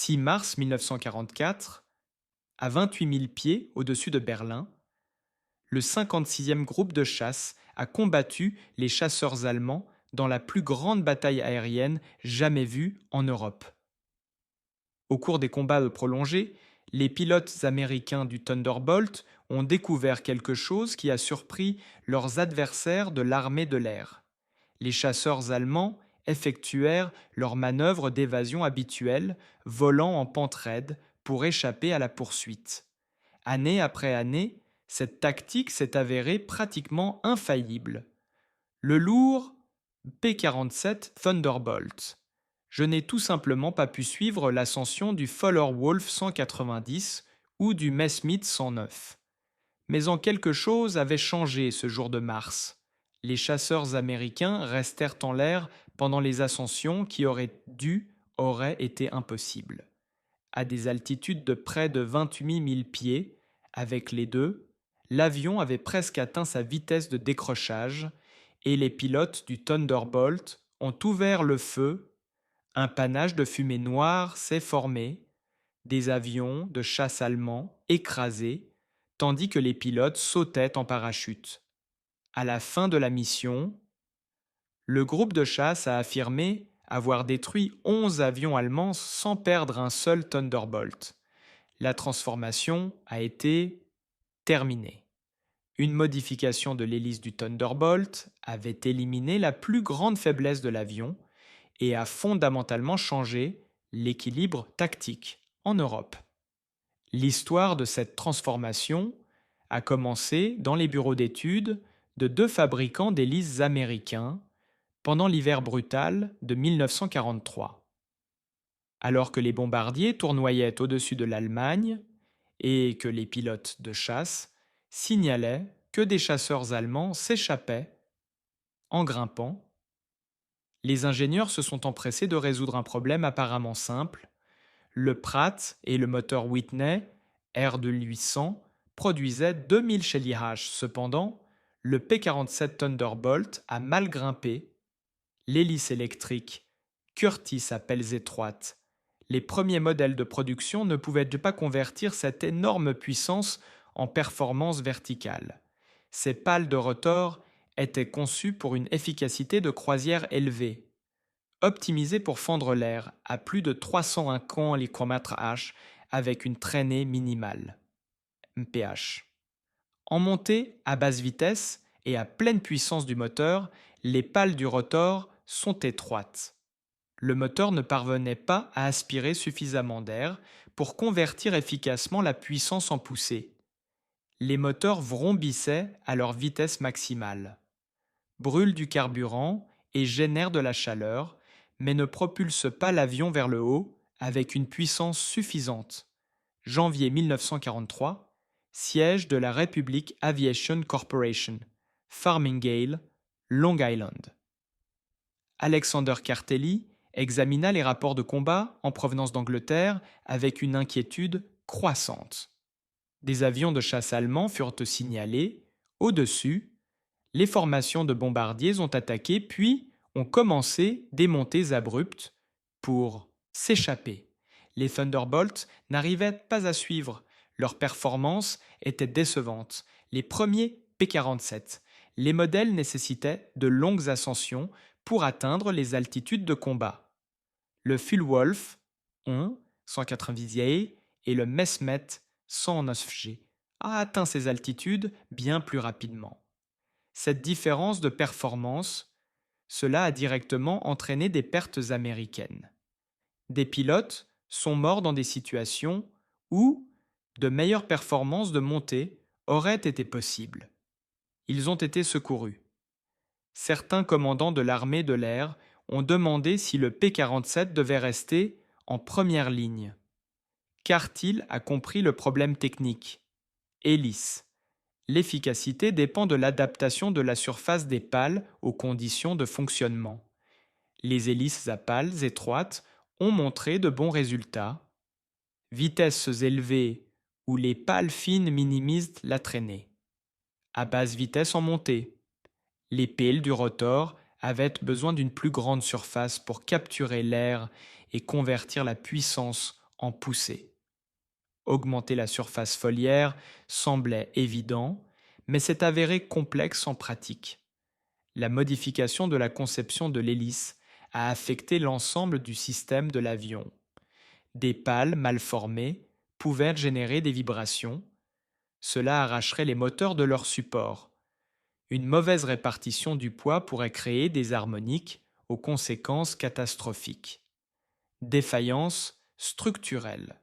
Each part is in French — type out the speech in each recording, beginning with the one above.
6 mars 1944, à 28 000 pieds au-dessus de Berlin, le 56e groupe de chasse a combattu les chasseurs allemands dans la plus grande bataille aérienne jamais vue en Europe. Au cours des combats prolongés, les pilotes américains du Thunderbolt ont découvert quelque chose qui a surpris leurs adversaires de l'armée de l'air. Les chasseurs allemands effectuèrent leurs manœuvres d'évasion habituelles, volant en pente raide pour échapper à la poursuite. Année après année, cette tactique s'est avérée pratiquement infaillible. Le lourd P-47 Thunderbolt. Je n'ai tout simplement pas pu suivre l'ascension du Fowler-Wolf 190 ou du Messerschmitt 109. Mais quelque chose avait changé ce jour de mars. Les chasseurs américains restèrent en l'air pendant les ascensions qui auraient été impossibles. À des altitudes de près de 28 000 pieds, avec les deux, l'avion avait presque atteint sa vitesse de décrochage et les pilotes du Thunderbolt ont ouvert le feu. Un panache de fumée noire s'est formé, des avions de chasse allemands écrasés, tandis que les pilotes sautaient en parachute. À la fin de la mission, le groupe de chasse a affirmé avoir détruit 11 avions allemands sans perdre un seul Thunderbolt. La transformation a été terminée. Une modification de l'hélice du Thunderbolt avait éliminé la plus grande faiblesse de l'avion et a fondamentalement changé l'équilibre tactique en Europe. L'histoire de cette transformation a commencé dans les bureaux d'études de deux fabricants d'hélices américains pendant l'hiver brutal de 1943. Alors que les bombardiers tournoyaient au-dessus de l'Allemagne et que les pilotes de chasse signalaient que des chasseurs allemands s'échappaient en grimpant, les ingénieurs se sont empressés de résoudre un problème apparemment simple. Le Pratt et le moteur Whitney R2800 produisaient 2000 Shelly H. Cependant, le P-47 Thunderbolt a mal grimpé. L'hélice électrique Curtiss à pelles étroites. Les premiers modèles de production ne pouvaient pas convertir cette énorme puissance en performance verticale. Ces pales de rotor étaient conçues pour une efficacité de croisière élevée, optimisées pour fendre l'air à plus de 301 km/h avec une traînée minimale, mph. En montée à basse vitesse et à pleine puissance du moteur, les pales du rotor sont étroites. Le moteur ne parvenait pas à aspirer suffisamment d'air pour convertir efficacement la puissance en poussée. Les moteurs vrombissaient à leur vitesse maximale, brûlent du carburant et génèrent de la chaleur, mais ne propulsent pas l'avion vers le haut avec une puissance suffisante. Janvier 1943, siège de la Republic Aviation Corporation, Farmingale, Long Island. Alexander Cartelli examina les rapports de combat en provenance d'Angleterre avec une inquiétude croissante. Des avions de chasse allemands furent signalés. Au-dessus, les formations de bombardiers ont attaqué puis ont commencé des montées abruptes pour s'échapper. Les Thunderbolts n'arrivaient pas à suivre. Leur performance était décevante. Les premiers P-47. Les modèles nécessitaient de longues ascensions pour atteindre les altitudes de combat. Le Fallwolf 190J et le Messerschmitt 109G a atteint ces altitudes bien plus rapidement. Cette différence de performance, cela a directement entraîné des pertes américaines. Des pilotes sont morts dans des situations où de meilleures performances de montée auraient été possibles. Ils ont été secourus. Certains commandants de l'armée de l'air ont demandé si le P-47 devait rester en première ligne. Cartill a compris le problème technique. Hélice. L'efficacité dépend de l'adaptation de la surface des pales aux conditions de fonctionnement. Les hélices à pales étroites ont montré de bons résultats. Vitesses élevées où les pales fines minimisent la traînée. À basse vitesse en montée. Les piles du rotor avaient besoin d'une plus grande surface pour capturer l'air et convertir la puissance en poussée. Augmenter la surface foliaire semblait évident, mais s'est avéré complexe en pratique. La modification de la conception de l'hélice a affecté l'ensemble du système de l'avion. Des pales mal formées pouvaient générer des vibrations. Cela arracherait les moteurs de leur support. Une mauvaise répartition du poids pourrait créer des harmoniques aux conséquences catastrophiques. Défaillance structurelle.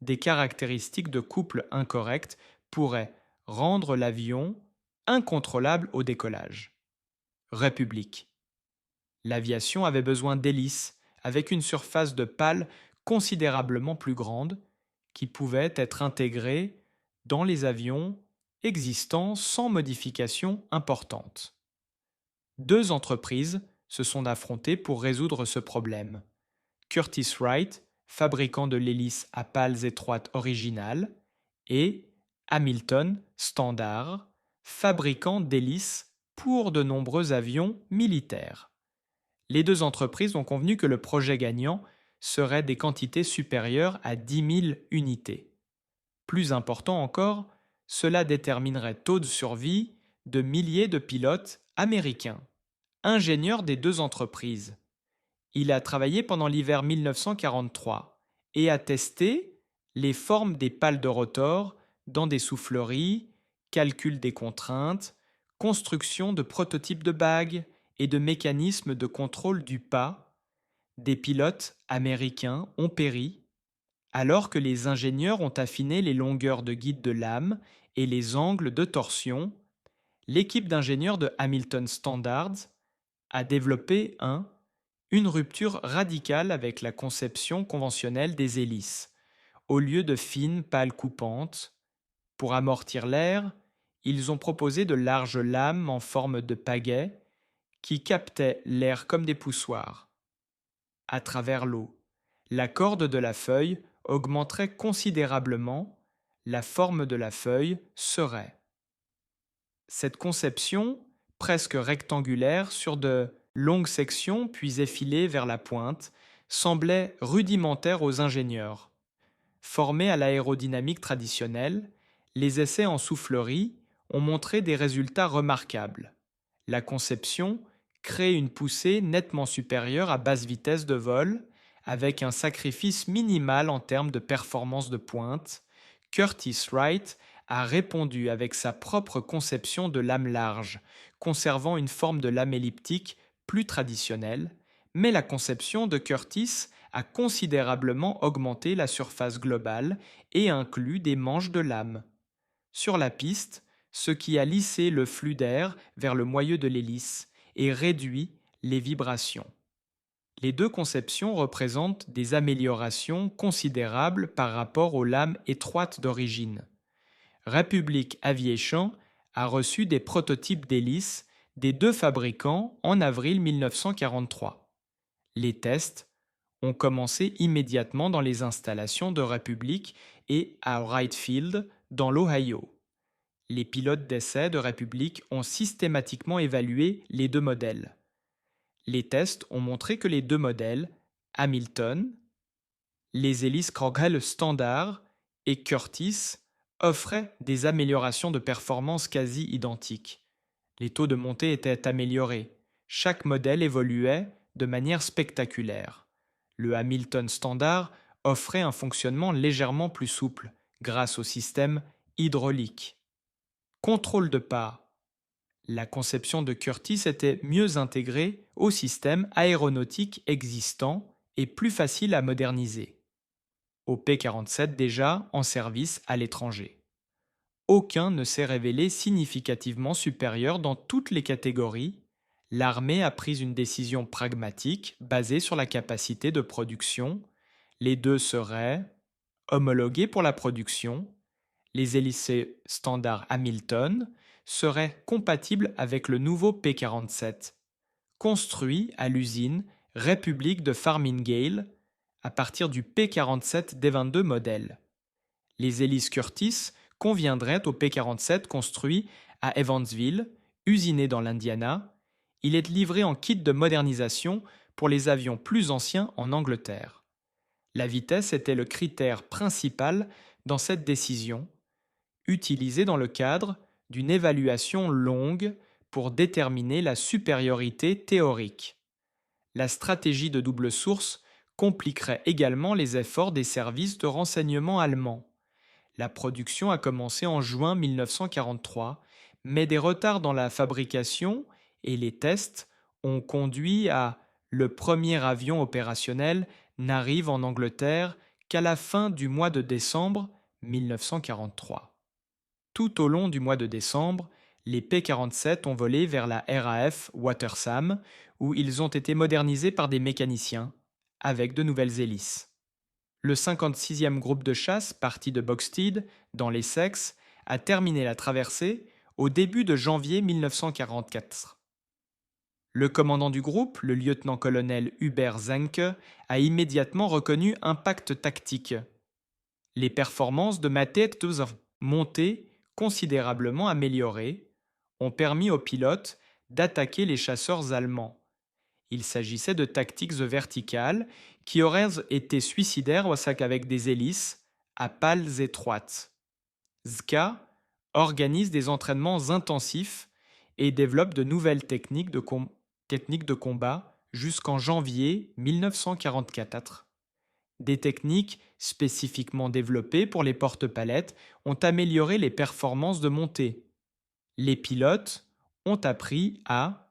Des caractéristiques de couple incorrectes pourraient rendre l'avion incontrôlable au décollage. République. L'aviation avait besoin d'hélices avec une surface de pale considérablement plus grande qui pouvaient être intégrées dans les avions existants sans modification importante. Deux entreprises se sont affrontées pour résoudre ce problème. Curtiss-Wright, fabricant de l'hélice à pales étroites originale, et Hamilton Standard, fabricant d'hélices pour de nombreux avions militaires. Les deux entreprises ont convenu que le projet gagnant serait des quantités supérieures à 10 000 unités. Plus important encore, cela déterminerait taux de survie de milliers de pilotes américains. Ingénieur des deux entreprises, il a travaillé pendant l'hiver 1943 et a testé les formes des pales de rotor dans des souffleries, calcul des contraintes, construction de prototypes de bagues et de mécanismes de contrôle du pas. Des pilotes américains ont péri alors que les ingénieurs ont affiné les longueurs de guide de lame et les angles de torsion. L'équipe d'ingénieurs de Hamilton Standards a développé une rupture radicale avec la conception conventionnelle des hélices. Au lieu de fines pales coupantes, pour amortir l'air, ils ont proposé de larges lames en forme de pagaie qui captaient l'air comme des poussoirs. À travers l'eau, la corde de la feuille augmenterait considérablement, la forme de la feuille serait. Cette conception, presque rectangulaire sur de longues sections puis effilées vers la pointe, semblait rudimentaire aux ingénieurs. Formés à l'aérodynamique traditionnelle, les essais en soufflerie ont montré des résultats remarquables. La conception crée une poussée nettement supérieure à basse vitesse de vol, avec un sacrifice minimal en termes de performance de pointe. Curtiss-Wright a répondu avec sa propre conception de lame large, conservant une forme de lame elliptique plus traditionnelle, mais la conception de Curtiss a considérablement augmenté la surface globale et inclut des manches de lame. Sur la piste, ce qui a lissé le flux d'air vers le moyeu de l'hélice et réduit les vibrations. Les deux conceptions représentent des améliorations considérables par rapport aux lames étroites d'origine. Republic Aviation a reçu des prototypes d'hélices des deux fabricants en avril 1943. Les tests ont commencé immédiatement dans les installations de Republic et à Wright Field, dans l'Ohio. Les pilotes d'essai de Republic ont systématiquement évalué les deux modèles. Les tests ont montré que les deux modèles, Hamilton, les hélices Cochrane standard et Curtiss, offraient des améliorations de performance quasi identiques. Les taux de montée étaient améliorés. Chaque modèle évoluait de manière spectaculaire. Le Hamilton standard offrait un fonctionnement légèrement plus souple grâce au système hydraulique. Contrôle de pas. La conception de Curtiss était mieux intégrée au système aéronautique existant et plus facile à moderniser. Au P-47 déjà en service à l'étranger. Aucun ne s'est révélé significativement supérieur dans toutes les catégories. L'armée a pris une décision pragmatique basée sur la capacité de production. Les deux seraient homologués pour la production. Les hélices standard Hamilton seraient compatibles avec le nouveau P-47, construit à l'usine République de Farmingale à partir du P-47 D-22 modèle. Les hélices Curtiss conviendraient au P-47 construit à Evansville, usiné dans l'Indiana. Il est livré en kit de modernisation pour les avions plus anciens en Angleterre. La vitesse était le critère principal dans cette décision, utilisé dans le cadre d'une évaluation longue pour déterminer la supériorité théorique. La stratégie de double source compliquerait également les efforts des services de renseignement allemands. La production a commencé en juin 1943, mais des retards dans la fabrication et les tests ont conduit à le premier avion opérationnel n'arrive en Angleterre qu'à la fin du mois de décembre 1943. Tout au long du mois de décembre, les P-47 ont volé vers la RAF Watersam, où ils ont été modernisés par des mécaniciens, avec de nouvelles hélices. Le 56e groupe de chasse, parti de Boxted, dans l'Essex, a terminé la traversée au début de janvier 1944. Le commandant du groupe, le lieutenant-colonel Hubert Zenke, a immédiatement reconnu un pacte tactique. Les performances de Matthews montées, considérablement améliorées, ont permis aux pilotes d'attaquer les chasseurs allemands. Il s'agissait de tactiques verticales qui auraient été suicidaires avec des hélices à pales étroites. Ska organise des entraînements intensifs et développe de nouvelles techniques de combat jusqu'en janvier 1944. Des techniques spécifiquement développées pour les porte-palettes ont amélioré les performances de montée. Les pilotes ont appris à,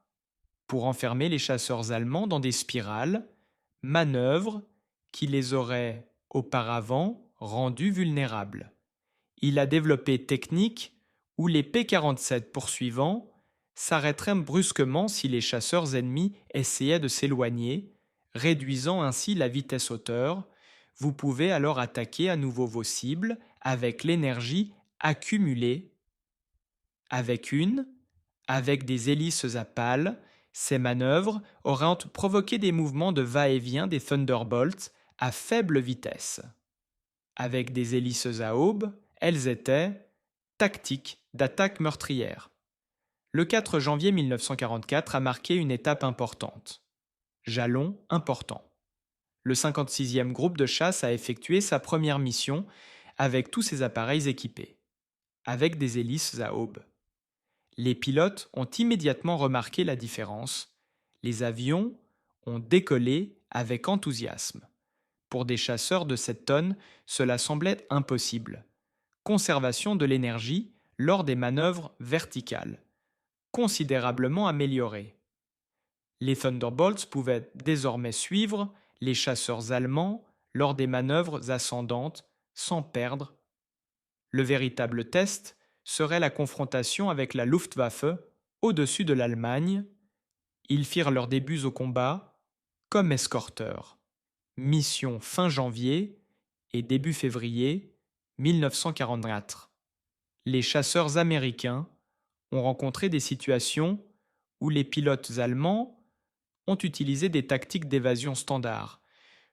pour enfermer les chasseurs allemands dans des spirales, manœuvres qui les auraient auparavant rendus vulnérables. Il a développé techniques où les P-47 poursuivants s'arrêteraient brusquement si les chasseurs ennemis essayaient de s'éloigner, réduisant ainsi la vitesse hauteur. Vous pouvez alors attaquer à nouveau vos cibles avec l'énergie accumulée. Avec des hélices à pales, ces manœuvres auraient provoqué des mouvements de va-et-vient des Thunderbolts à faible vitesse. Avec des hélices à aubes, elles étaient tactiques d'attaque meurtrière. Le 4 janvier 1944 a marqué une étape importante. Jalon important. Le 56e groupe de chasse a effectué sa première mission avec tous ses appareils équipés, avec des hélices à aubes. Les pilotes ont immédiatement remarqué la différence. Les avions ont décollé avec enthousiasme. Pour des chasseurs de 7 tonnes, cela semblait impossible. Conservation de l'énergie lors des manœuvres verticales, considérablement améliorée. Les Thunderbolts pouvaient désormais suivre les chasseurs allemands lors des manœuvres ascendantes sans perdre. Le véritable test serait la confrontation avec la Luftwaffe au-dessus de l'Allemagne. Ils firent leurs débuts au combat comme escorteurs. Mission fin janvier et début février 1944. Les chasseurs américains ont rencontré des situations où les pilotes allemands ont utilisé des tactiques d'évasion standards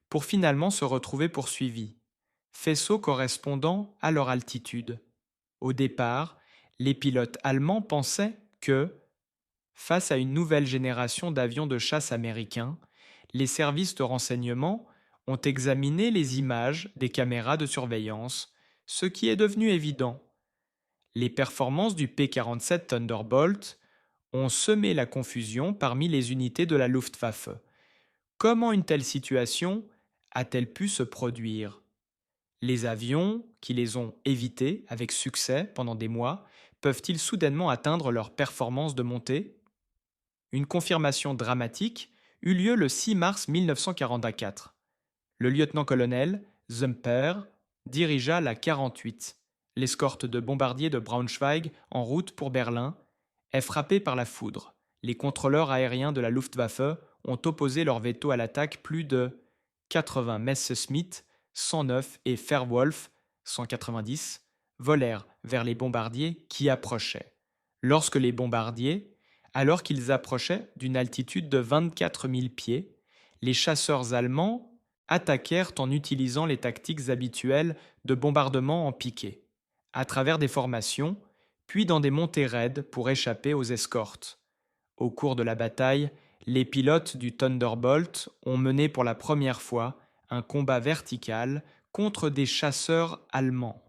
pour finalement se retrouver poursuivis, faisceaux correspondant à leur altitude. Au départ, les pilotes allemands pensaient que, face à une nouvelle génération d'avions de chasse américains, les services de renseignement ont examiné les images des caméras de surveillance, ce qui est devenu évident. Les performances du P-47 Thunderbolt ont semé la confusion parmi les unités de la Luftwaffe. Comment une telle situation a-t-elle pu se produire? Les avions, qui les ont évités avec succès pendant des mois, peuvent-ils soudainement atteindre leur performance de montée? Une confirmation dramatique eut lieu le 6 mars 1944. Le lieutenant-colonel Zumper dirigea la 48, l'escorte de bombardiers de Braunschweig en route pour Berlin, est frappée par la foudre. Les contrôleurs aériens de la Luftwaffe ont opposé leur veto à l'attaque. Plus de 80 Messerschmitt 109 et Fairwolf 190 volèrent vers les bombardiers qui approchaient. Alors qu'ils approchaient d'une altitude de 24 000 pieds, les chasseurs allemands attaquèrent en utilisant les tactiques habituelles de bombardement en piqué, à travers des formations, puis dans des montées raides pour échapper aux escortes. Au cours de la bataille, les pilotes du Thunderbolt ont mené pour la première fois un combat vertical contre des chasseurs allemands.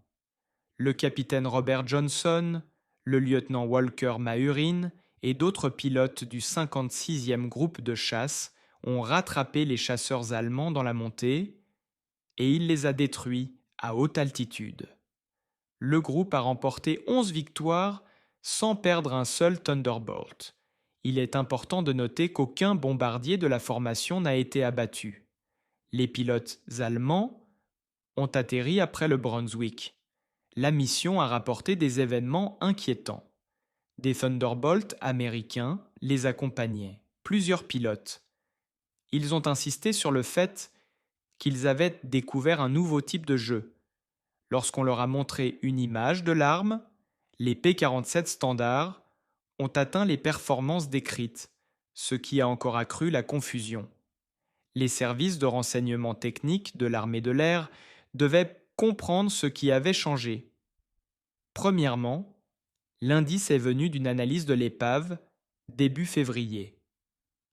Le capitaine Robert Johnson, le lieutenant Walker Mahurin et d'autres pilotes du 56e groupe de chasse ont rattrapé les chasseurs allemands dans la montée et il les a détruits à haute altitude. Le groupe a remporté 11 victoires sans perdre un seul Thunderbolt. Il est important de noter qu'aucun bombardier de la formation n'a été abattu. Les pilotes allemands ont atterri après le Brunswick. La mission a rapporté des événements inquiétants. Des Thunderbolts américains les accompagnaient, plusieurs pilotes. Ils ont insisté sur le fait qu'ils avaient découvert un nouveau type de jeu. Lorsqu'on leur a montré une image de l'arme, les P-47 standards ont atteint les performances décrites, ce qui a encore accru la confusion. Les services de renseignement technique de l'armée de l'air devaient comprendre ce qui avait changé. Premièrement, l'indice est venu d'une analyse de l'épave début février.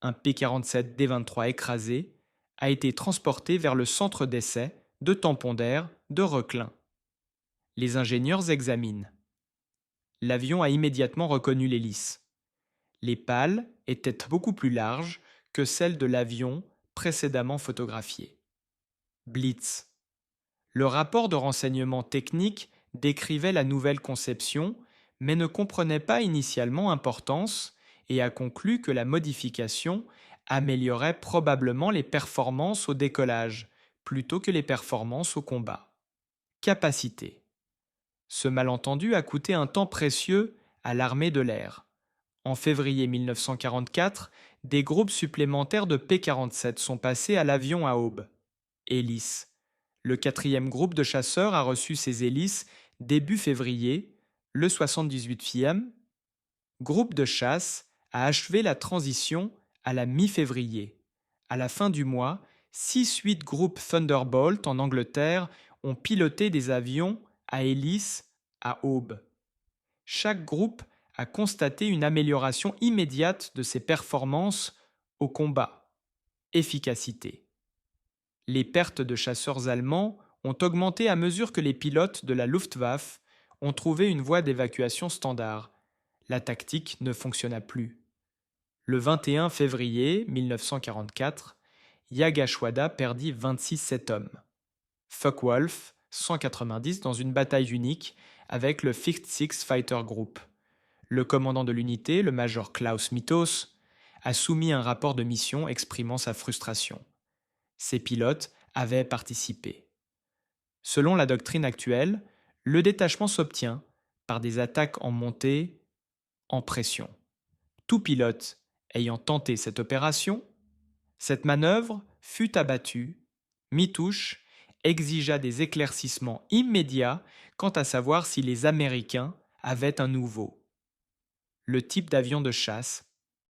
Un P-47D-23 écrasé a été transporté vers le centre d'essai de tampons d'air de Reclin. Les ingénieurs examinent. L'avion a immédiatement reconnu l'hélice. Les pales étaient beaucoup plus larges que celles de l'avion précédemment photographié. Blitz. Le rapport de renseignement technique décrivait la nouvelle conception, mais ne comprenait pas initialement importance et a conclu que la modification améliorait probablement les performances au décollage plutôt que les performances au combat. Capacité. Ce malentendu a coûté un temps précieux à l'armée de l'air. En février 1944, des groupes supplémentaires de P-47 sont passés à l'avion à aube. Hélice. Le 4e groupe de chasseurs a reçu ses hélices début février, le 78e. Groupe de chasse a achevé la transition à la mi-février. À la fin du mois, 6-8 groupes Thunderbolt en Angleterre ont piloté des avions à hélice à aube. Chaque groupe a constaté une amélioration immédiate de ses performances au combat. Efficacité. Les pertes de chasseurs allemands ont augmenté à mesure que les pilotes de la Luftwaffe ont trouvé une voie d'évacuation standard. La tactique ne fonctionna plus. Le 21 février 1944, Yagashwada perdit 26 hommes. Focke-Wulf 190 dans une bataille unique avec le 5th Fighter Group. Le commandant de l'unité, le major Klaus Mythos, a soumis un rapport de mission exprimant sa frustration. Ses pilotes avaient participé. Selon la doctrine actuelle, le détachement s'obtient par des attaques en montée, en pression. Tout pilote ayant tenté cette opération, cette manœuvre fut abattue. Mitouche exigea des éclaircissements immédiats quant à savoir si les Américains avaient un nouveau. Le type d'avion de chasse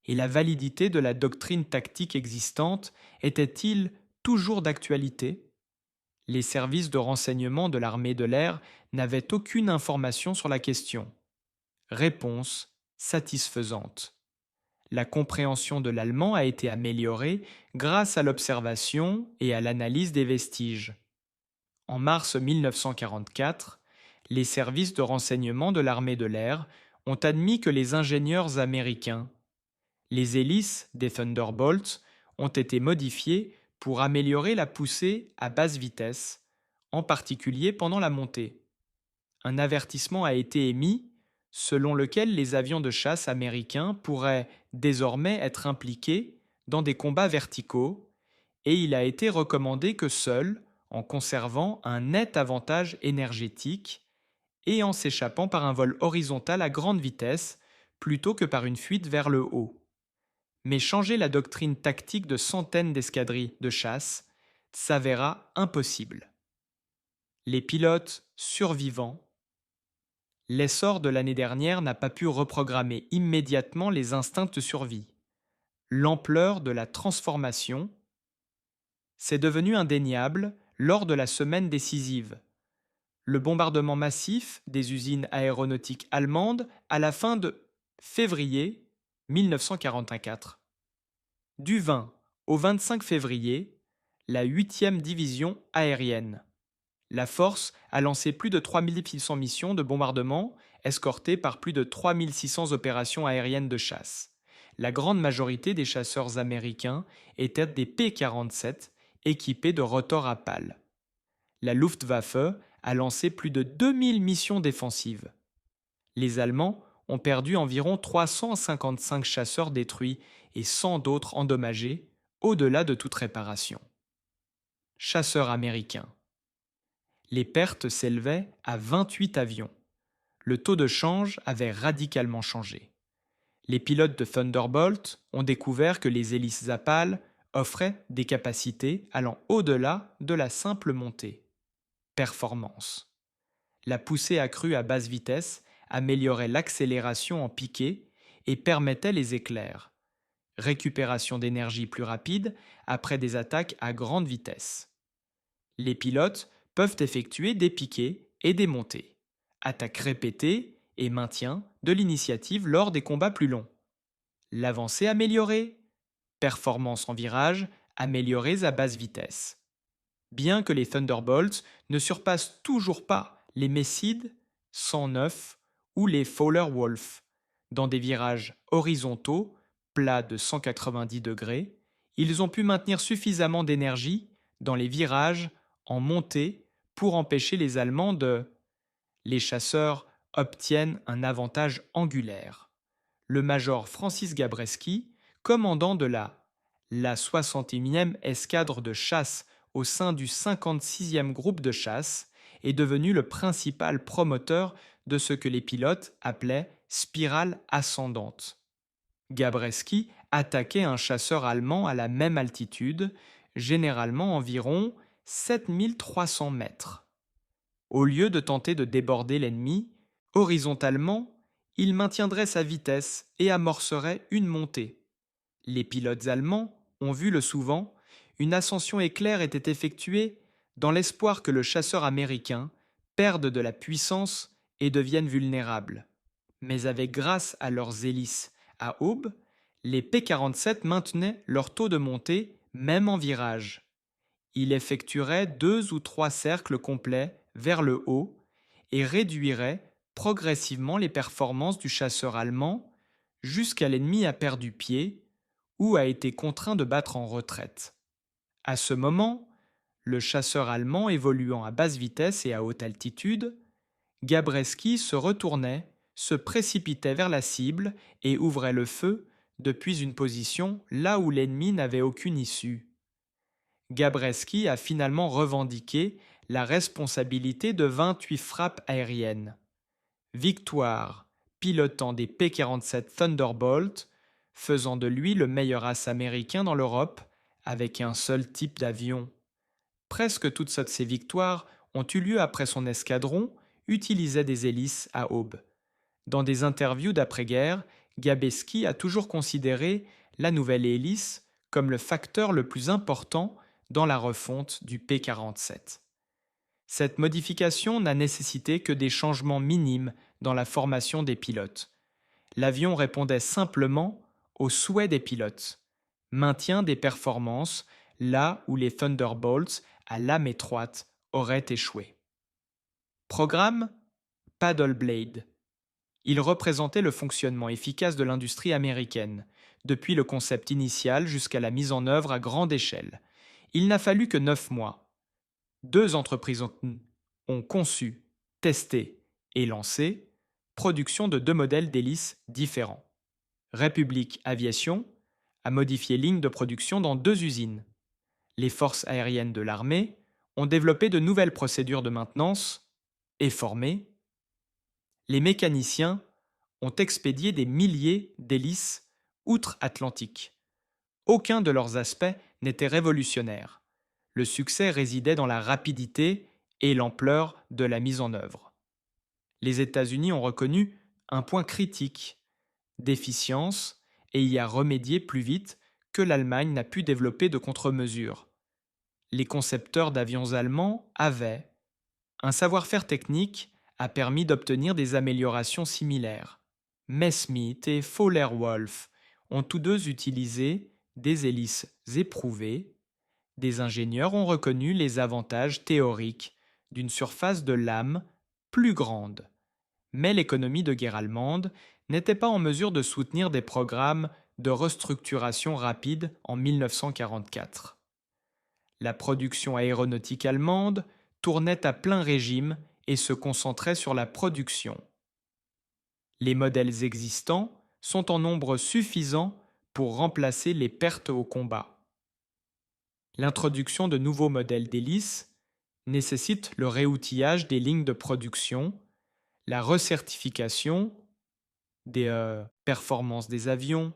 et la validité de la doctrine tactique existante étaient-ils toujours d'actualité? Les services de renseignement de l'armée de l'air n'avaient aucune information sur la question. Réponse satisfaisante. La compréhension de l'allemand a été améliorée grâce à l'observation et à l'analyse des vestiges. En mars 1944, les services de renseignement de l'armée de l'air ont admis que les ingénieurs américains, les hélices des Thunderbolts, ont été modifiées pour améliorer la poussée à basse vitesse, en particulier pendant la montée. Un avertissement a été émis selon lequel les avions de chasse américains pourraient désormais être impliqués dans des combats verticaux, et il a été recommandé que seuls, en conservant un net avantage énergétique et en s'échappant par un vol horizontal à grande vitesse plutôt que par une fuite vers le haut. Mais changer la doctrine tactique de centaines d'escadrilles de chasse s'avéra impossible. Les pilotes survivants. L'essor de l'année dernière n'a pas pu reprogrammer immédiatement les instincts de survie. L'ampleur de la transformation, c'est devenu indéniable lors de la semaine décisive. Le bombardement massif des usines aéronautiques allemandes à la fin de février 1944. Du 20 au 25 février, la 8e division aérienne. La force a lancé plus de 3600 missions de bombardement, escortées par plus de 3600 opérations aériennes de chasse. La grande majorité des chasseurs américains étaient des P-47 équipés de rotors à pales. La Luftwaffe a lancé plus de 2000 missions défensives. Les Allemands ont perdu environ 355 chasseurs détruits et 100 d'autres endommagés, au-delà de toute réparation. Chasseurs américains. Les pertes s'élevaient à 28 avions. Le taux de change avait radicalement changé. Les pilotes de Thunderbolt ont découvert que les hélices à pales offraient des capacités allant au-delà de la simple montée. Performance. La poussée accrue à basse vitesse améliorait l'accélération en piqué et permettait les éclairs. Récupération d'énergie plus rapide après des attaques à grande vitesse. Les pilotes peuvent effectuer des piqués et des montées, attaques répétées et maintien de l'initiative lors des combats plus longs. L'avancée améliorée, performance en virage améliorées à basse vitesse. Bien que les Thunderbolts ne surpassent toujours pas les Messides 109 ou les Fowler Wolf, dans des virages horizontaux, plats de 190 degrés, ils ont pu maintenir suffisamment d'énergie dans les virages en montée pour empêcher les Allemands de... Les chasseurs obtiennent un avantage angulaire. Le major Francis Gabreski, commandant de la 61e escadre de chasse au sein du 56e groupe de chasse, est devenu le principal promoteur de ce que les pilotes appelaient spirale ascendante. Gabreski attaquait un chasseur allemand à la même altitude, généralement environ 7300 mètres. Au lieu de tenter de déborder l'ennemi, horizontalement, il maintiendrait sa vitesse et amorcerait une montée. Les pilotes allemands ont vu le souvent, une ascension éclair était effectuée dans l'espoir que le chasseur américain perde de la puissance et devienne vulnérable. Mais avec grâce à leurs hélices à aube, les P-47 maintenaient leur taux de montée même en virage. Il effectuerait 2 ou 3 cercles complets vers le haut et réduirait progressivement les performances du chasseur allemand jusqu'à l'ennemi a perdu pied ou a été contraint de battre en retraite. À ce moment, le chasseur allemand évoluant à basse vitesse et à haute altitude, Gabreski se retournait, se précipitait vers la cible et ouvrait le feu depuis une position là où l'ennemi n'avait aucune issue. Gabreski a finalement revendiqué la responsabilité de 28 frappes aériennes. Victoire, pilotant des P-47 Thunderbolt, faisant de lui le meilleur as américain dans l'Europe avec un seul type d'avion. Presque toutes ces victoires ont eu lieu après son escadron utilisait des hélices à aube. Dans des interviews d'après-guerre, Gabreski a toujours considéré la nouvelle hélice comme le facteur le plus important dans la refonte du P-47. Cette modification n'a nécessité que des changements minimes dans la formation des pilotes. L'avion répondait simplement aux souhaits des pilotes. Maintien des performances là où les Thunderbolts à lame étroite auraient échoué. Programme Paddle Blade. Il représentait le fonctionnement efficace de l'industrie américaine, depuis le concept initial jusqu'à la mise en œuvre à grande échelle. Il n'a fallu que 9 mois. 2 entreprises ont conçu, testé et lancé production de 2 modèles d'hélices différents. République Aviation a modifié lignes de production dans 2 usines. Les forces aériennes de l'armée ont développé de nouvelles procédures de maintenance et formé. Les mécaniciens ont expédié des milliers d'hélices outre-Atlantique. Aucun de leurs aspects n'était révolutionnaire. Le succès résidait dans la rapidité et l'ampleur de la mise en œuvre. Les États-Unis ont reconnu un point critique d'efficience et y a remédié plus vite que l'Allemagne n'a pu développer de contre-mesures. Les concepteurs d'avions allemands avaient un savoir-faire technique a permis d'obtenir des améliorations similaires. Messerschmitt et Fowler-Wolf ont tous deux utilisé des hélices éprouvées, Des ingénieurs ont reconnu les avantages théoriques d'une surface de lame plus grande, mais l'économie de guerre allemande n'était pas en mesure de soutenir des programmes de restructuration rapide en 1944. La production aéronautique allemande tournait à plein régime et se concentrait sur la production. Les modèles existants sont en nombre suffisant pour remplacer les pertes au combat. L'introduction de nouveaux modèles d'hélices nécessite le réoutillage des lignes de production, la recertification des performances des avions,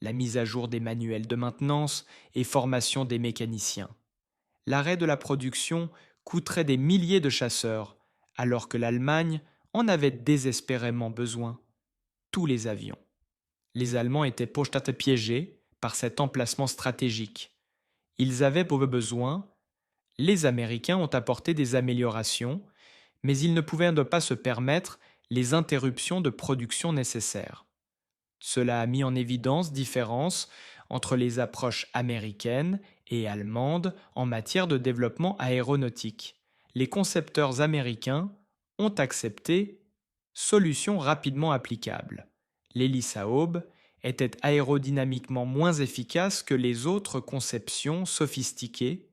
la mise à jour des manuels de maintenance et formation des mécaniciens. L'arrêt de la production coûterait des milliers de chasseurs, alors que l'Allemagne en avait désespérément besoin. Tous les avions. Les Allemands étaient piégés par cet emplacement stratégique. Ils avaient pour besoin. Les Américains ont apporté des améliorations, mais ils ne pouvaient pas se permettre les interruptions de production nécessaires. Cela a mis en évidence différences entre les approches américaines et allemandes en matière de développement aéronautique. Les concepteurs américains ont accepté solutions rapidement applicables. L'hélice à aube était aérodynamiquement moins efficace que les autres conceptions sophistiquées.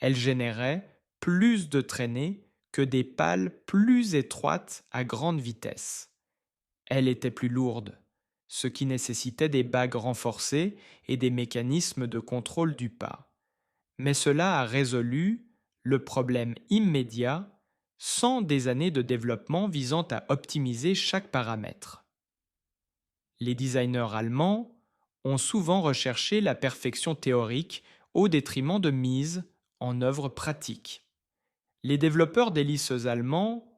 Elle générait plus de traînées que des pales plus étroites à grande vitesse. Elle était plus lourde, ce qui nécessitait des bagues renforcées et des mécanismes de contrôle du pas. Mais cela a résolu le problème immédiat sans des années de développement visant à optimiser chaque paramètre. Les designers allemands ont souvent recherché la perfection théorique au détriment de mise en œuvre pratique. Les développeurs d'hélices allemands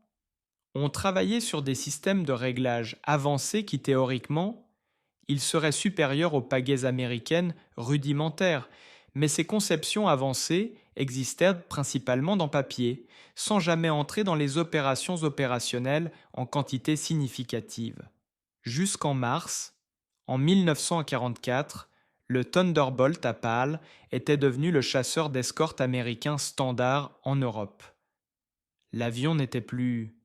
ont travaillé sur des systèmes de réglage avancés qui, théoriquement, ils seraient supérieurs aux pagaies américaines rudimentaires, mais ces conceptions avancées existaient principalement dans papier, sans jamais entrer dans les opérations opérationnelles en quantité significative. Jusqu'en mars, en 1944, le Thunderbolt à pales était devenu le chasseur d'escorte américain standard en Europe. L'avion n'était plus.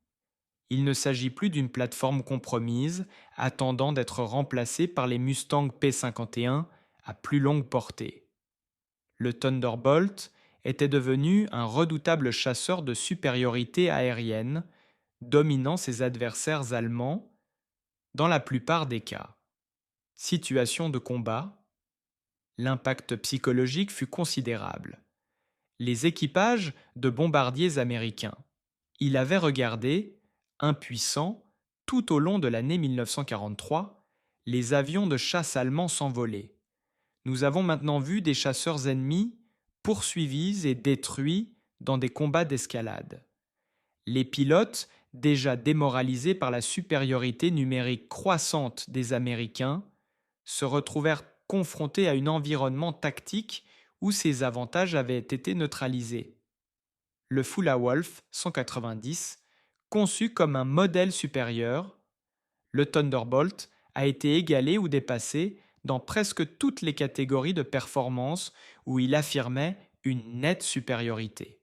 Il ne s'agit plus d'une plateforme compromise, attendant d'être remplacée par les Mustang P-51 à plus longue portée. Le Thunderbolt était devenu un redoutable chasseur de supériorité aérienne, dominant ses adversaires allemands dans la plupart des cas. Situation de combat. L'impact psychologique fut considérable. Les équipages de bombardiers américains. Il avait regardé, impuissant, tout au long de l'année 1943, les avions de chasse allemands s'envoler. Nous avons maintenant vu des chasseurs ennemis poursuivis et détruits dans des combats d'escalade. Les pilotes, déjà démoralisés par la supériorité numérique croissante des Américains, se retrouvèrent confrontés à un environnement tactique où ces avantages avaient été neutralisés. Le Fula-Wolf 190, conçu comme un modèle supérieur, le Thunderbolt a été égalé ou dépassé dans presque toutes les catégories de performance où il affirmait une nette supériorité.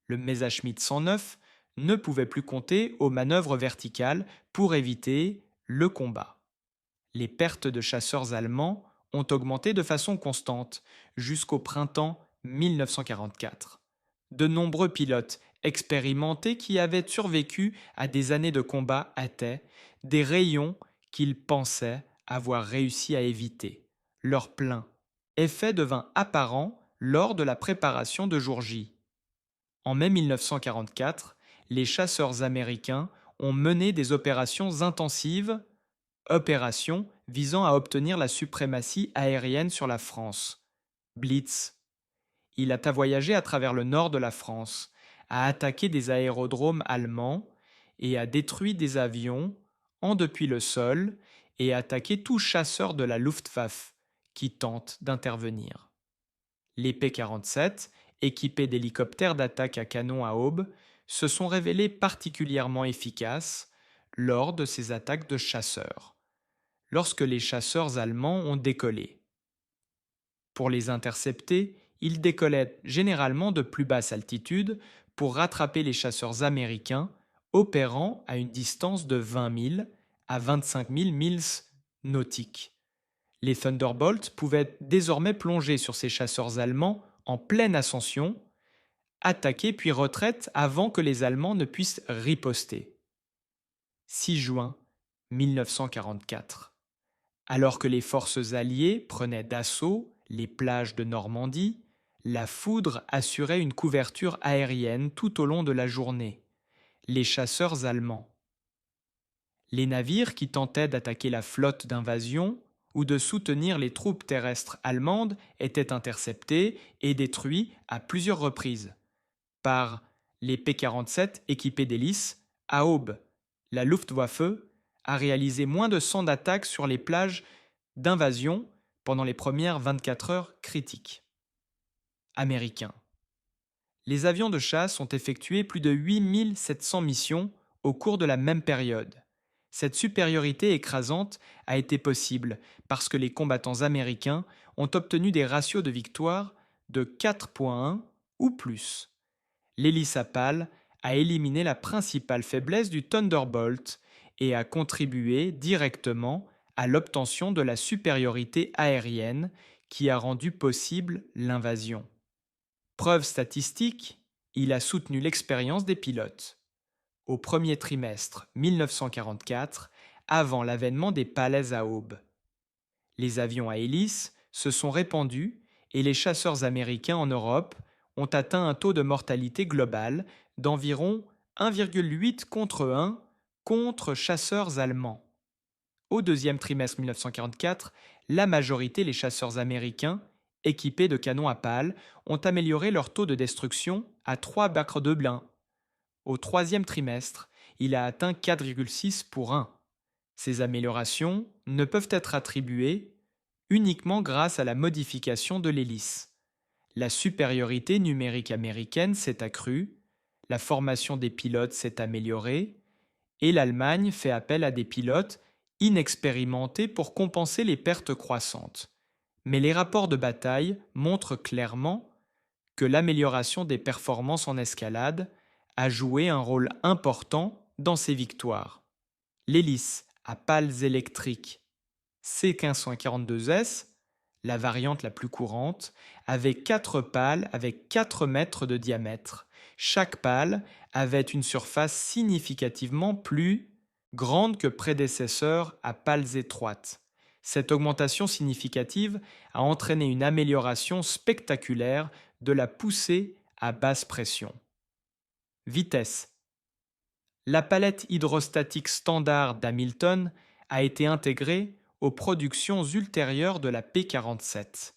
Le Messerschmitt 109 ne pouvait plus compter aux manœuvres verticales pour éviter le combat. Les pertes de chasseurs allemands ont augmenté de façon constante jusqu'au printemps 1944. De nombreux pilotes expérimentés qui avaient survécu à des années de combat hâtaient des rayons qu'ils pensaient avoir réussi à éviter. Leur plein effet devint apparent lors de la préparation de jour J. En mai 1944, les chasseurs américains ont mené des opérations intensives, opérations visant à obtenir la suprématie aérienne sur la France. Blitz. Il a voyagé à travers le nord de la France, a attaqué des aérodromes allemands et a détruit des avions en depuis le sol et a attaqué tout chasseur de la Luftwaffe qui tente d'intervenir. Les P-47, équipés d'hélicoptères d'attaque à canon à aube, se sont révélés particulièrement efficaces lors de ces attaques de chasseurs, lorsque les chasseurs allemands ont décollé. Pour les intercepter, ils décollaient généralement de plus basse altitude pour rattraper les chasseurs américains opérant à une distance de 20 000 à 25 000 milles nautiques. Les Thunderbolts pouvaient désormais plonger sur ces chasseurs allemands en pleine ascension, attaquer puis retraite avant que les Allemands ne puissent riposter. 6 juin 1944. Alors que les forces alliées prenaient d'assaut les plages de Normandie, la foudre assurait une couverture aérienne tout au long de la journée. Les chasseurs allemands. Les navires qui tentaient d'attaquer la flotte d'invasion ou de soutenir les troupes terrestres allemandes étaient interceptés et détruits à plusieurs reprises par les P-47 équipés d'hélices à Aube. La Luftwaffe a réalisé moins de 100 attaques sur les plages d'invasion pendant les premières 24 heures critiques. Américains. Les avions de chasse ont effectué plus de 8700 missions au cours de la même période. Cette supériorité écrasante a été possible parce que les combattants américains ont obtenu des ratios de victoire de 4,1 ou plus. L'hélice à pales a éliminé la principale faiblesse du Thunderbolt et a contribué directement à l'obtention de la supériorité aérienne qui a rendu possible l'invasion. Preuve statistique, il a soutenu l'expérience des pilotes. Au premier trimestre 1944, avant l'avènement des palais à aube. Les avions à hélice se sont répandus et les chasseurs américains en Europe ont atteint un taux de mortalité global d'environ 1,8 contre 1 contre chasseurs allemands. Au deuxième trimestre 1944, la majorité des chasseurs américains, équipés de canons à pales, ont amélioré leur taux de destruction à 3 Mach 2 blanc. Au troisième trimestre, il a atteint 4,6 pour 1. Ces améliorations ne peuvent être attribuées uniquement grâce à la modification de l'hélice. La supériorité numérique américaine s'est accrue, la formation des pilotes s'est améliorée, et l'Allemagne fait appel à des pilotes inexpérimentés pour compenser les pertes croissantes. Mais les rapports de bataille montrent clairement que l'amélioration des performances en escalade a joué un rôle important dans ces victoires. L'hélice à pales électriques C1542S, la variante la plus courante, avait 4 pales avec 4 mètres de diamètre. Chaque pale avait une surface significativement plus grande que prédécesseurs à pales étroites. Cette augmentation significative a entraîné une amélioration spectaculaire de la poussée à basse pression. Vitesse. La palette hydrostatique standard d'Hamilton a été intégrée aux productions ultérieures de la P-47.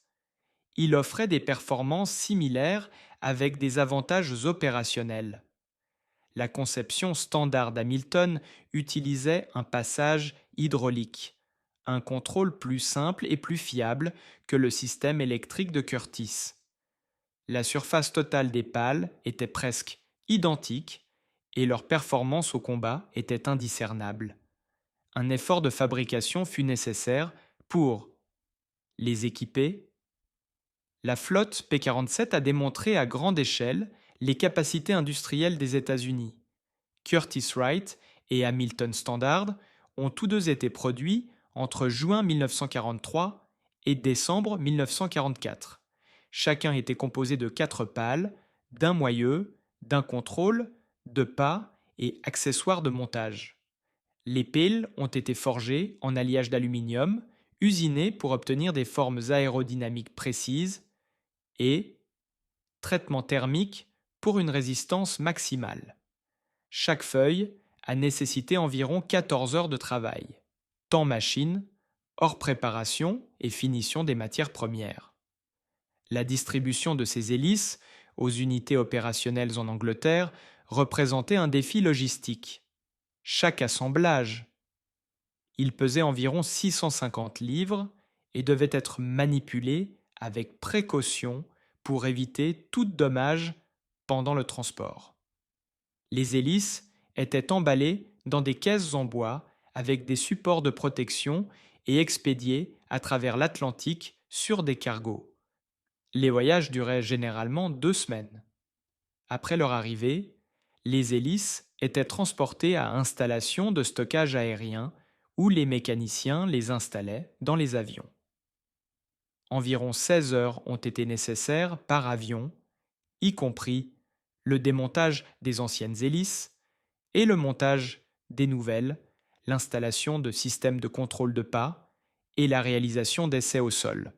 Il offrait des performances similaires avec des avantages opérationnels. La conception standard d'Hamilton utilisait un passage hydraulique, un contrôle plus simple et plus fiable que le système électrique de Curtiss. La surface totale des pales était presque identique et leur performance au combat était indiscernable. Un effort de fabrication fut nécessaire pour les équiper. La flotte P-47 a démontré à grande échelle les capacités industrielles des États-Unis. Curtiss-Wright et Hamilton Standard ont tous deux été produits entre juin 1943 et décembre 1944. Chacun était composé de 4 pales, d'un moyeu, d'un contrôle, de pas et accessoires de montage. Les piles ont été forgées en alliage d'aluminium, usinées pour obtenir des formes aérodynamiques précises et traitement thermique pour une résistance maximale. Chaque feuille a nécessité environ 14 heures de travail, temps machine, hors préparation et finition des matières premières. La distribution de ces hélices aux unités opérationnelles en Angleterre représentait un défi logistique. Chaque assemblage, il pesait environ 650 livres et devait être manipulé avec précaution pour éviter tout dommage pendant le transport. Les hélices étaient emballées dans des caisses en bois avec des supports de protection et expédiées à travers l'Atlantique sur des cargos. Les voyages duraient généralement 2 semaines. Après leur arrivée, les hélices étaient transportées à installation de stockage aérien où les mécaniciens les installaient dans les avions. Environ 16 heures ont été nécessaires par avion, y compris le démontage des anciennes hélices et le montage des nouvelles, l'installation de systèmes de contrôle de pas et la réalisation d'essais au sol.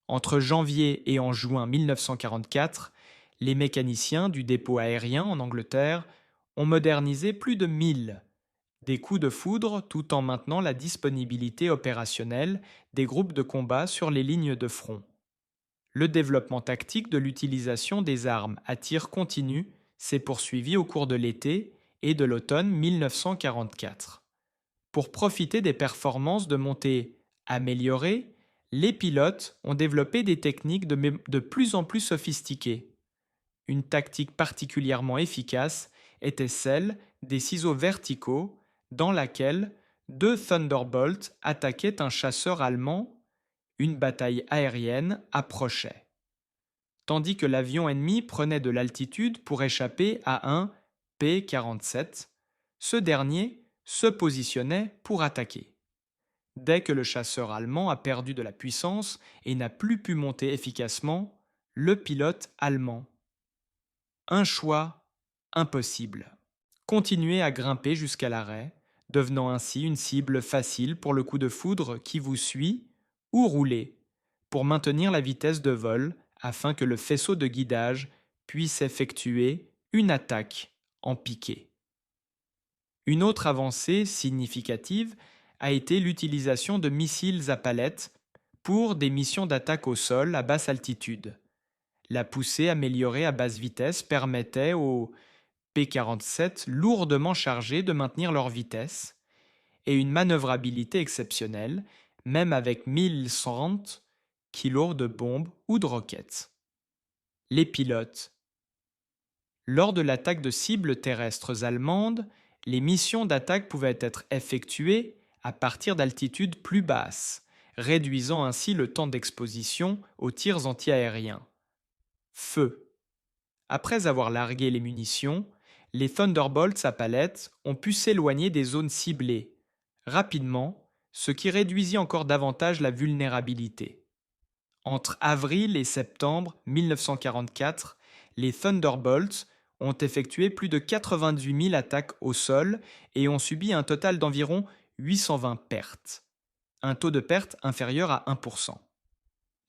Entre janvier et en juin 1944, les mécaniciens du dépôt aérien en Angleterre ont modernisé plus de 1000 des coups de foudre tout en maintenant la disponibilité opérationnelle des groupes de combat sur les lignes de front. Le développement tactique de l'utilisation des armes à tir continu s'est poursuivi au cours de l'été et de l'automne 1944. Pour profiter des performances de montée améliorées, les pilotes ont développé des techniques de plus en plus sophistiquées. Une tactique particulièrement efficace était celle des ciseaux verticaux dans laquelle 2 Thunderbolts attaquaient un chasseur allemand. Une bataille aérienne approchait, tandis que l'avion ennemi prenait de l'altitude pour échapper à un P-47. Ce dernier se positionnait pour attaquer. Dès que le chasseur allemand a perdu de la puissance et n'a plus pu monter efficacement, le pilote allemand. Un choix impossible. Continuez à grimper jusqu'à l'arrêt, devenant ainsi une cible facile pour le coup de foudre qui vous suit, ou rouler, pour maintenir la vitesse de vol afin que le faisceau de guidage puisse effectuer une attaque en piqué. Une autre avancée significative a été l'utilisation de missiles à palettes pour des missions d'attaque au sol à basse altitude. La poussée améliorée à basse vitesse permettait aux P-47 lourdement chargés de maintenir leur vitesse et une manœuvrabilité exceptionnelle, même avec 1130 kg de bombes ou de roquettes. Les pilotes. Lors de l'attaque de cibles terrestres allemandes, les missions d'attaque pouvaient être effectuées à partir d'altitudes plus basses, réduisant ainsi le temps d'exposition aux tirs antiaériens. Feu. Après avoir largué les munitions, les Thunderbolts à palettes ont pu s'éloigner des zones ciblées, rapidement, ce qui réduisit encore davantage la vulnérabilité. Entre avril et septembre 1944, les Thunderbolts ont effectué plus de 98 000 attaques au sol et ont subi un total d'environ 820 pertes, un taux de perte inférieur à 1%.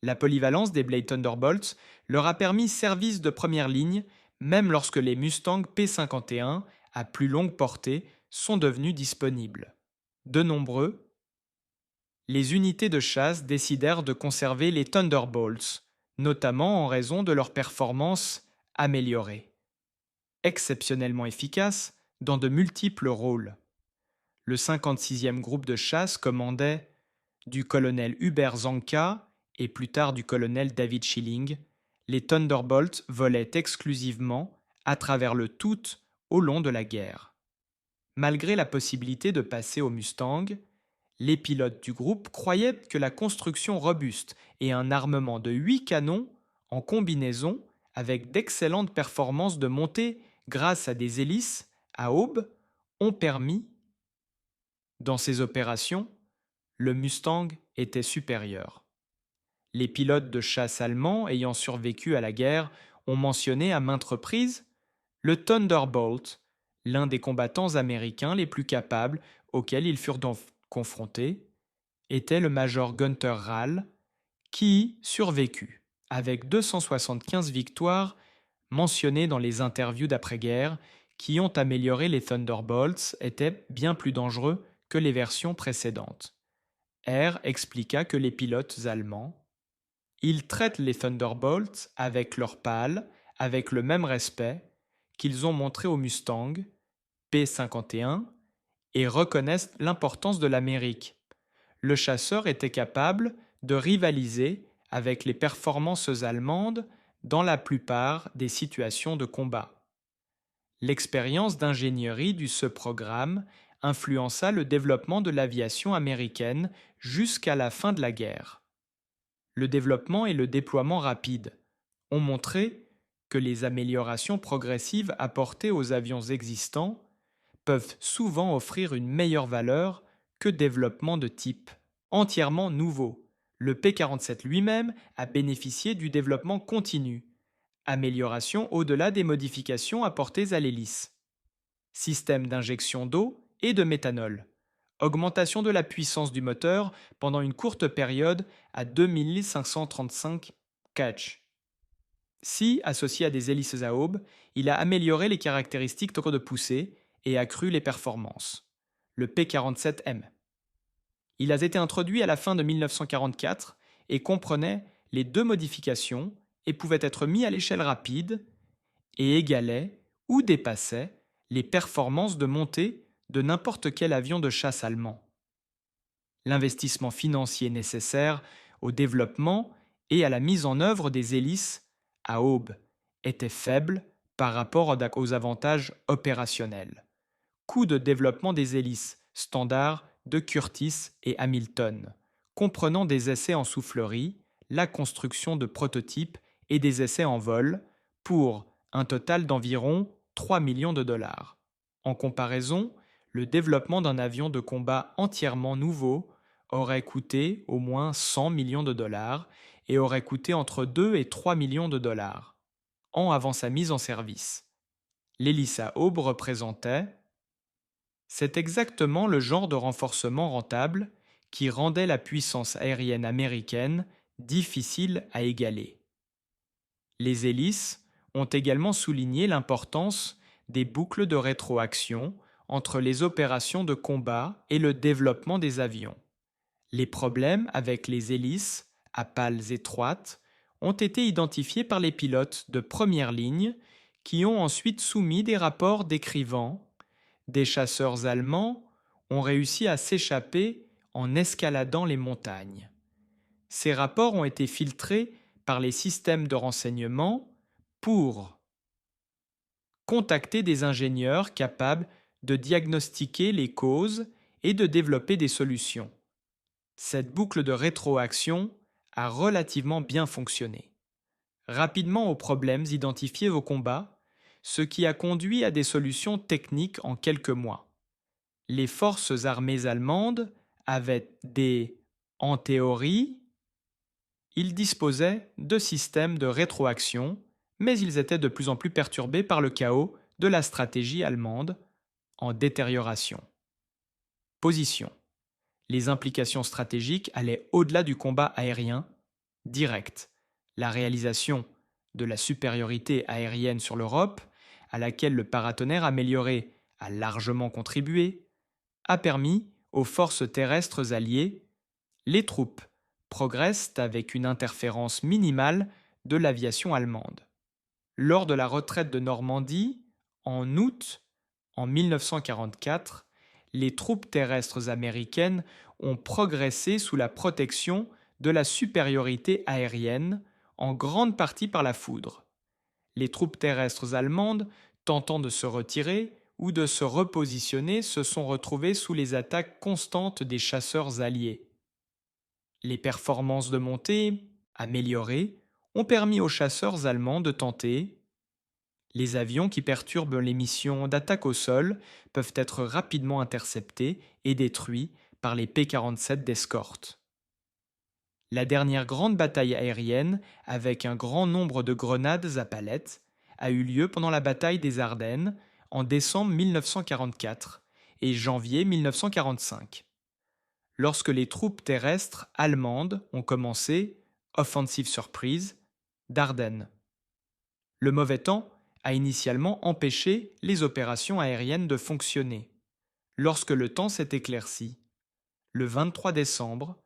La polyvalence des Blade Thunderbolts leur a permis service de première ligne, même lorsque les Mustang P51 à plus longue portée sont devenus disponibles. De nombreux, les unités de chasse décidèrent de conserver les Thunderbolts, notamment en raison de leur performance améliorée. Exceptionnellement efficaces dans de multiples rôles. Le 56e groupe de chasse commandait du colonel Hubert Zanka et plus tard du colonel David Schilling, les Thunderbolts volaient exclusivement à travers le tout au long de la guerre. Malgré la possibilité de passer au Mustang, les pilotes du groupe croyaient que la construction robuste et un armement de 8 canons en combinaison avec d'excellentes performances de montée grâce à des hélices à aubes ont permis. Dans ces opérations, le Mustang était supérieur. Les pilotes de chasse allemands ayant survécu à la guerre ont mentionné à maintes reprises le Thunderbolt, l'un des combattants américains les plus capables auxquels ils furent donc confrontés, était le major Gunther Rall, qui survécut, avec 275 victoires mentionnées dans les interviews d'après-guerre, qui ont amélioré les Thunderbolts, étaient bien plus dangereux que les versions précédentes. R expliqua que les pilotes allemands ils traitent les Thunderbolts avec leur pales, avec le même respect qu'ils ont montré au Mustang P51 et reconnaissent l'importance de l'Amérique. Le chasseur était capable de rivaliser avec les performances allemandes dans la plupart des situations de combat. L'expérience d'ingénierie de ce programme influença le développement de l'aviation américaine jusqu'à la fin de la guerre. Le développement et le déploiement rapide ont montré que les améliorations progressives apportées aux avions existants peuvent souvent offrir une meilleure valeur que développement de type entièrement nouveau. Le P-47 lui-même a bénéficié du développement continu, amélioration au-delà des modifications apportées à l'hélice, système d'injection d'eau et de méthanol, augmentation de la puissance du moteur pendant une courte période à 2535 catch. Si, associé à des hélices à aubes, il a amélioré les caractéristiques de poussée et accru les performances. Le P-47M. Il a été introduit à la fin de 1944 et comprenait les deux modifications et pouvait être mis à l'échelle rapide et égalait ou dépassait les performances de montée de n'importe quel avion de chasse allemand. L'investissement financier nécessaire au développement et à la mise en œuvre des hélices à aubes était faible par rapport aux avantages opérationnels. Coût de développement des hélices standard de Curtiss et Hamilton, comprenant des essais en soufflerie, la construction de prototypes et des essais en vol, pour un total d'environ 3 millions de dollars. En comparaison, le développement d'un avion de combat entièrement nouveau aurait coûté au moins 100 millions de dollars et aurait coûté entre 2 et 3 millions de dollars, an avant sa mise en service. L'hélice à aubes représentait. C'est exactement le genre de renforcement rentable qui rendait la puissance aérienne américaine difficile à égaler. Les hélices ont également souligné l'importance des boucles de rétroaction entre les opérations de combat et le développement des avions. Les problèmes avec les hélices à pales étroites ont été identifiés par les pilotes de première ligne qui ont ensuite soumis des rapports décrivant des chasseurs allemands ont réussi à s'échapper en escaladant les montagnes. Ces rapports ont été filtrés par les systèmes de renseignement pour contacter des ingénieurs capables de diagnostiquer les causes et de développer des solutions. Cette boucle de rétroaction a relativement bien fonctionné. Rapidement aux problèmes identifiés au combat, ce qui a conduit à des solutions techniques en quelques mois. Les forces armées allemandes avaient en théorie, ils disposaient de systèmes de rétroaction, mais ils étaient de plus en plus perturbés par le chaos de la stratégie allemande en détérioration. Position. Les implications stratégiques allaient au-delà du combat aérien direct. La réalisation de la supériorité aérienne sur l'Europe, à laquelle le paratonnerre amélioré a largement contribué, a permis aux forces terrestres alliées, les troupes progressent avec une interférence minimale de l'aviation allemande. Lors de la retraite de Normandie, en août en 1944, les troupes terrestres américaines ont progressé sous la protection de la supériorité aérienne, en grande partie par la foudre. Les troupes terrestres allemandes, tentant de se retirer ou de se repositionner, se sont retrouvées sous les attaques constantes des chasseurs alliés. Les performances de montée, améliorées, ont permis aux chasseurs allemands de tenter. Les avions qui perturbent les missions d'attaque au sol peuvent être rapidement interceptés et détruits par les P-47 d'escorte. La dernière grande bataille aérienne, avec un grand nombre de grenades à palettes, a eu lieu pendant la bataille des Ardennes en décembre 1944 et janvier 1945, lorsque les troupes terrestres allemandes ont commencé, offensive surprise, d'Ardennes. Le mauvais temps a initialement empêché les opérations aériennes de fonctionner. Lorsque le temps s'est éclairci, le 23 décembre,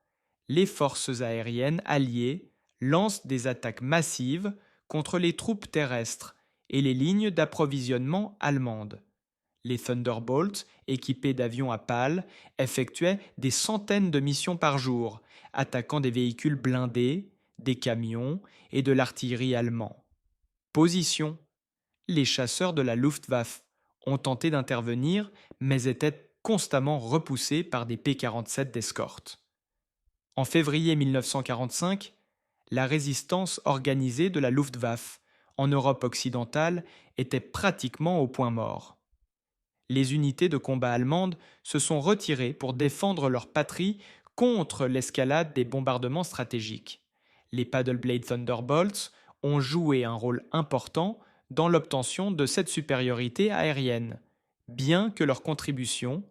les forces aériennes alliées lancent des attaques massives contre les troupes terrestres et les lignes d'approvisionnement allemandes. Les Thunderbolts, équipés d'avions à pales, effectuaient des centaines de missions par jour, attaquant des véhicules blindés, des camions et de l'artillerie allemand. Position. Les chasseurs de la Luftwaffe ont tenté d'intervenir, mais étaient constamment repoussés par des P-47 d'escorte. En février 1945, la résistance organisée de la Luftwaffe en Europe occidentale était pratiquement au point mort. Les unités de combat allemandes se sont retirées pour défendre leur patrie contre l'escalade des bombardements stratégiques. Les Paddleblade Thunderbolts ont joué un rôle important dans l'obtention de cette supériorité aérienne, bien que leur contribution,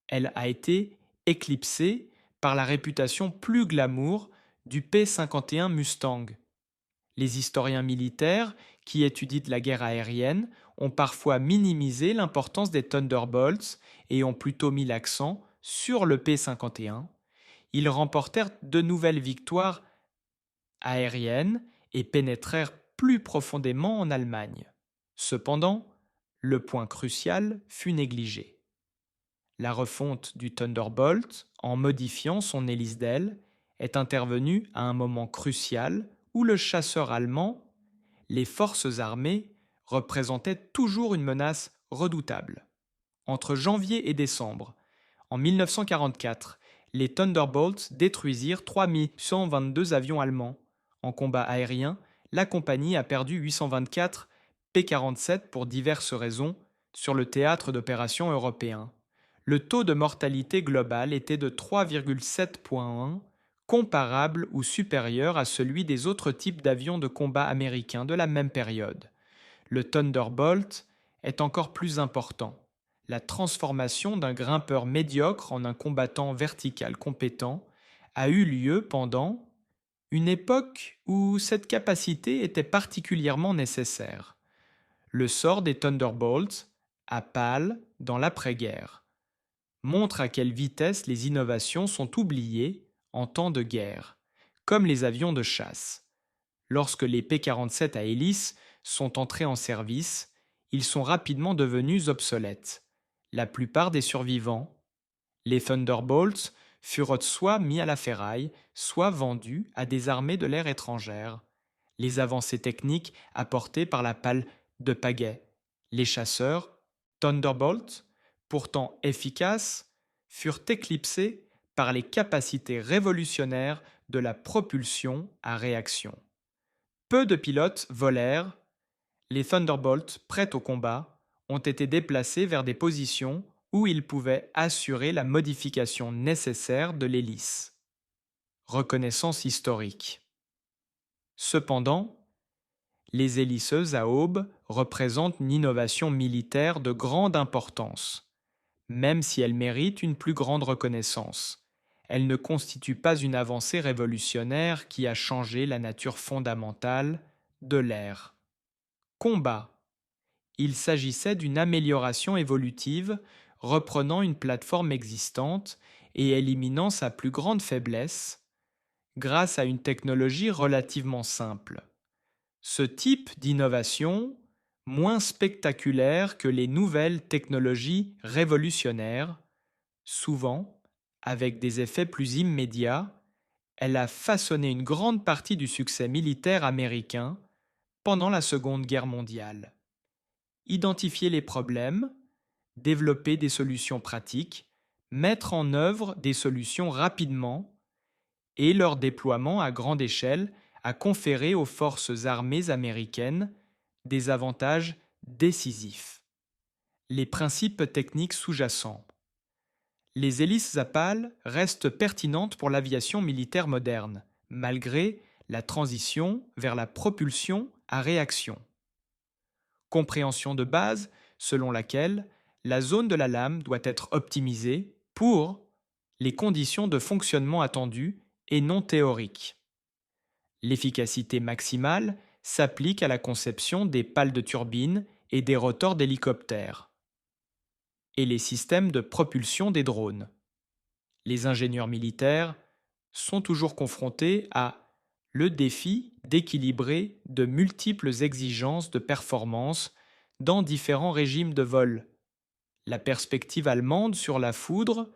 elle a été éclipsée par la réputation plus glamour du P-51 Mustang. Les historiens militaires qui étudient la guerre aérienne ont parfois minimisé l'importance des Thunderbolts et ont plutôt mis l'accent sur le P-51. Ils remportèrent de nouvelles victoires aériennes et pénétrèrent plus profondément en Allemagne. Cependant, le point crucial fut négligé. La refonte du Thunderbolt, en modifiant son hélice d'aile, est intervenue à un moment crucial où le chasseur allemand, les forces armées, représentait toujours une menace redoutable. Entre janvier et décembre, en 1944, les Thunderbolts détruisirent 3122 avions allemands. En combat aérien, la compagnie a perdu 824 P-47 pour diverses raisons sur le théâtre d'opérations européen. Le taux de mortalité global était de 3,7.1, comparable ou supérieur à celui des autres types d'avions de combat américains de la même période. Le Thunderbolt est encore plus important. La transformation d'un grimpeur médiocre en un combattant vertical compétent a eu lieu pendant une époque où cette capacité était particulièrement nécessaire. Le sort des Thunderbolts, à pâle dans l'après-guerre, montre à quelle vitesse les innovations sont oubliées en temps de guerre, comme les avions de chasse. Lorsque les P-47 à hélice sont entrés en service, ils sont rapidement devenus obsolètes. La plupart des survivants, les Thunderbolts, furent soit mis à la ferraille, soit vendus à des armées de l'air étrangères. Les avancées techniques apportées par la pale de pagaie, les chasseurs, Thunderbolts, pourtant efficaces, furent éclipsés par les capacités révolutionnaires de la propulsion à réaction. Peu de pilotes volèrent. Les Thunderbolts, prêts au combat, ont été déplacés vers des positions où ils pouvaient assurer la modification nécessaire de l'hélice. Reconnaissance historique. Cependant, les héliceuses à aube représentent une innovation militaire de grande importance. Même si elles méritent une plus grande reconnaissance, elles ne constituent pas une avancée révolutionnaire qui a changé la nature fondamentale de l'air. Combat. Il s'agissait d'une amélioration évolutive reprenant une plateforme existante et éliminant sa plus grande faiblesse grâce à une technologie relativement simple. Ce type d'innovation, moins spectaculaire que les nouvelles technologies révolutionnaires, souvent avec des effets plus immédiats, elle a façonné une grande partie du succès militaire américain pendant la Seconde Guerre mondiale. Identifier les problèmes, développer des solutions pratiques, mettre en œuvre des solutions rapidement et leur déploiement à grande échelle a conféré aux forces armées américaines des avantages décisifs. Les principes techniques sous-jacents. Les hélices à pales restent pertinentes pour l'aviation militaire moderne, malgré la transition vers la propulsion à réaction. Compréhension de base selon laquelle la zone de la lame doit être optimisée pour les conditions de fonctionnement attendues et non théoriques. L'efficacité maximale s'applique à la conception des pales de turbine et des rotors d'hélicoptères et les systèmes de propulsion des drones. Les ingénieurs militaires sont toujours confrontés à le défi d'équilibrer de multiples exigences de performance dans différents régimes de vol. La perspective allemande sur la foudre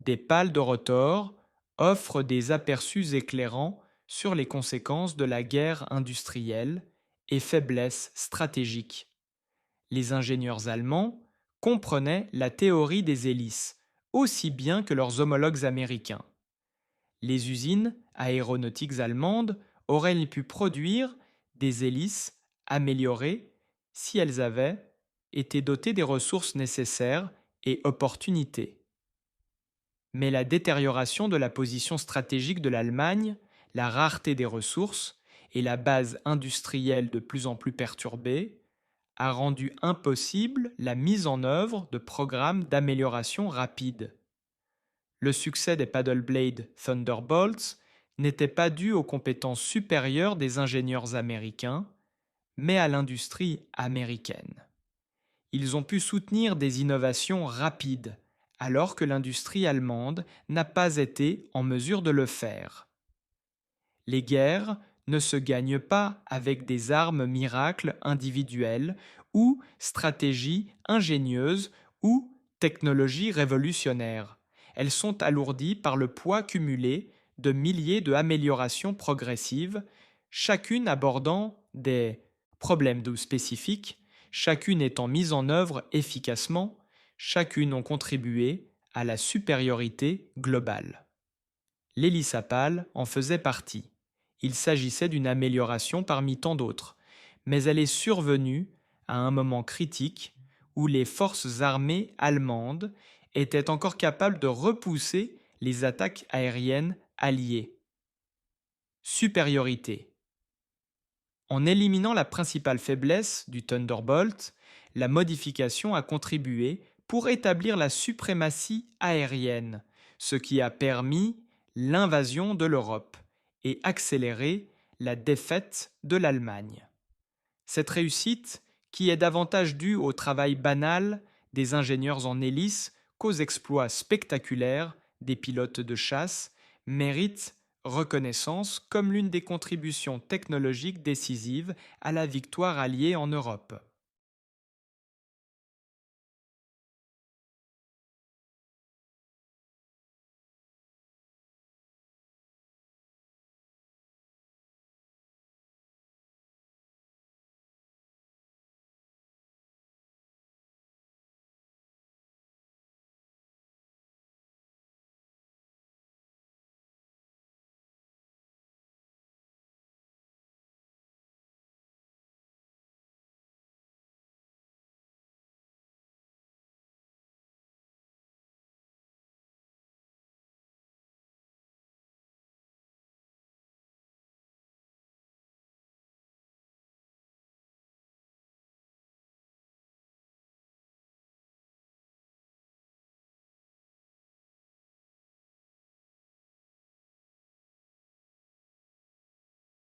des pales de rotor offre des aperçus éclairants sur les conséquences de la guerre industrielle et faiblesses stratégiques. Les ingénieurs allemands comprenaient la théorie des hélices aussi bien que leurs homologues américains. Les usines aéronautiques allemandes auraient pu produire des hélices améliorées si elles avaient été dotées des ressources nécessaires et opportunités. Mais la détérioration de la position stratégique de l'Allemagne, la rareté des ressources et la base industrielle de plus en plus perturbée a rendu impossible la mise en œuvre de programmes d'amélioration rapide. Le succès des paddleblade Thunderbolts n'était pas dû aux compétences supérieures des ingénieurs américains, mais à l'industrie américaine. Ils ont pu soutenir des innovations rapides, alors que l'industrie allemande n'a pas été en mesure de le faire. Les guerres ne se gagnent pas avec des armes miracles individuelles ou stratégies ingénieuses ou technologies révolutionnaires. Elles sont alourdies par le poids cumulé de milliers d'améliorations progressives, chacune abordant des problèmes spécifiques, chacune étant mise en œuvre efficacement, chacune ont contribué à la supériorité globale. L'hélice à pales en faisait partie. Il s'agissait d'une amélioration parmi tant d'autres, mais elle est survenue à un moment critique où les forces armées allemandes étaient encore capables de repousser les attaques aériennes alliées. Supériorité. En éliminant la principale faiblesse du Thunderbolt, la modification a contribué pour établir la suprématie aérienne, ce qui a permis l'invasion de l'Europe et accéléré la défaite de l'Allemagne. Cette réussite, qui est davantage due au travail banal des ingénieurs en hélice qu'aux exploits spectaculaires des pilotes de chasse, mérite reconnaissance comme l'une des contributions technologiques décisives à la victoire alliée en Europe.